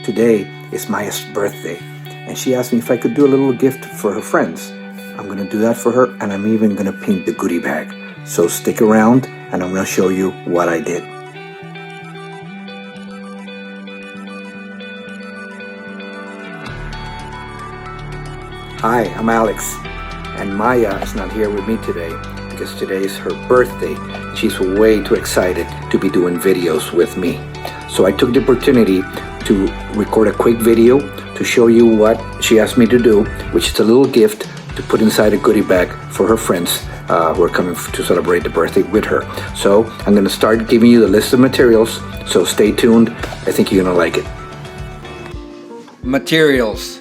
Today is Maya's birthday, and she asked me if I could do a little gift for her friends. I'm going to do that for her, and I'm even going to paint the goodie bag. So stick around, and I'm going to show you what I did. Hi, I'm Alex, and Maya is not here with me today because today is her birthday. She's way too excited to be doing videos with me. So I took the opportunity to record a quick video to show you what she asked me to do, which is a little gift to put inside a goodie bag for her friends who are coming to celebrate the birthday with her. So I'm going to start giving you the list of materials, so stay tuned. I think you're going to like it. Materials.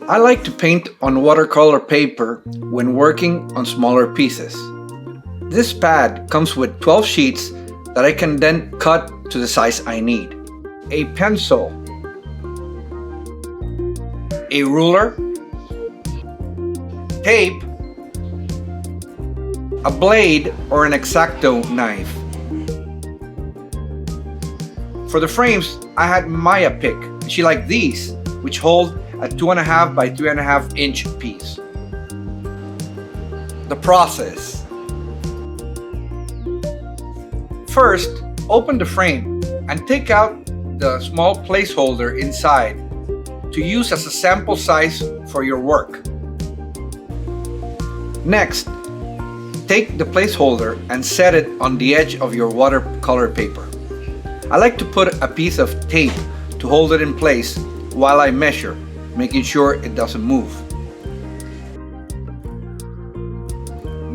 I like to paint on watercolor paper when working on smaller pieces. This pad comes with 12 sheets that I can then cut to the size I need. A pencil, a ruler, tape, a blade or an X-Acto knife. For the frames, I had Maia pick. She liked these, which hold a 2.5 by 3.5 inch piece. The process. First, open the frame and take out the small placeholder inside to use as a sample size for your work. Next, take the placeholder and set it on the edge of your watercolor paper. I like to put a piece of tape to hold it in place while I measure, making sure it doesn't move.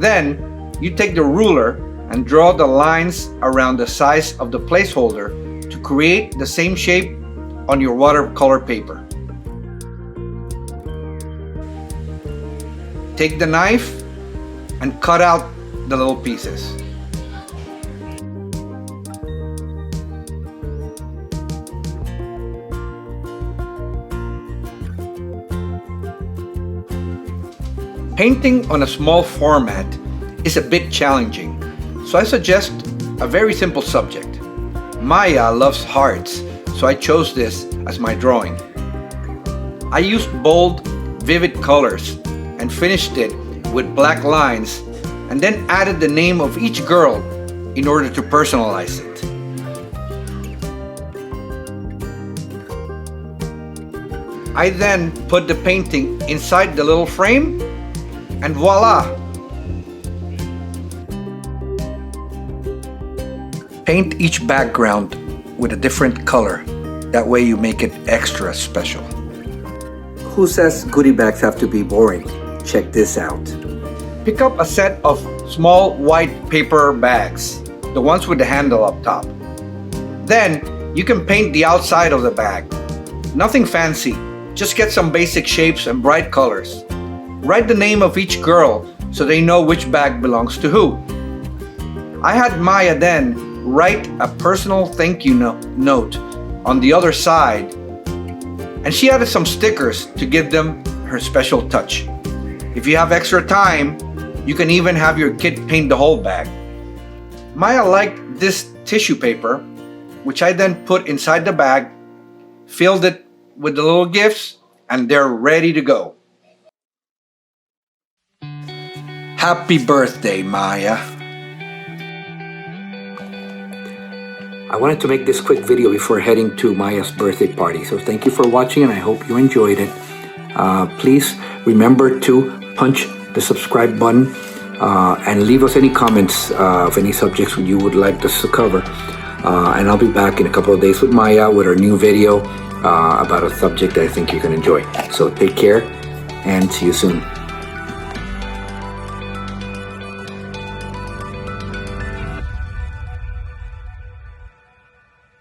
Then, you take the ruler and draw the lines around the size of the placeholder to create the same shape on your watercolor paper. Take the knife and cut out the little pieces. Painting on a small format is a bit challenging, so I suggest a very simple subject. Maia loves hearts, so I chose this as my drawing. I used bold, vivid colors and finished it with black lines and then added the name of each girl in order to personalize it. I then put the painting inside the little frame and voila! Paint each background with a different color. That way you make it extra special. Who says goodie bags have to be boring? Check this out. Pick up a set of small white paper bags, the ones with the handle up top. Then you can paint the outside of the bag. Nothing fancy, just get some basic shapes and bright colors. Write the name of each girl so they know which bag belongs to who. I had Maia then write a personal thank you note on the other side, and she added some stickers to give them her special touch. If you have extra time, you can even have your kid paint the whole bag. Maia liked this tissue paper, which I then put inside the bag, filled it with the little gifts, and they're ready to go. Happy birthday, Maia. I wanted to make this quick video before heading to Maia's birthday party. So thank you for watching, and I hope you enjoyed it. Please remember to punch the subscribe button and leave us any comments of any subjects you would like us to cover. And I'll be back in a couple of days with Maia with our new video about a subject that I think you can enjoy. So take care and see you soon.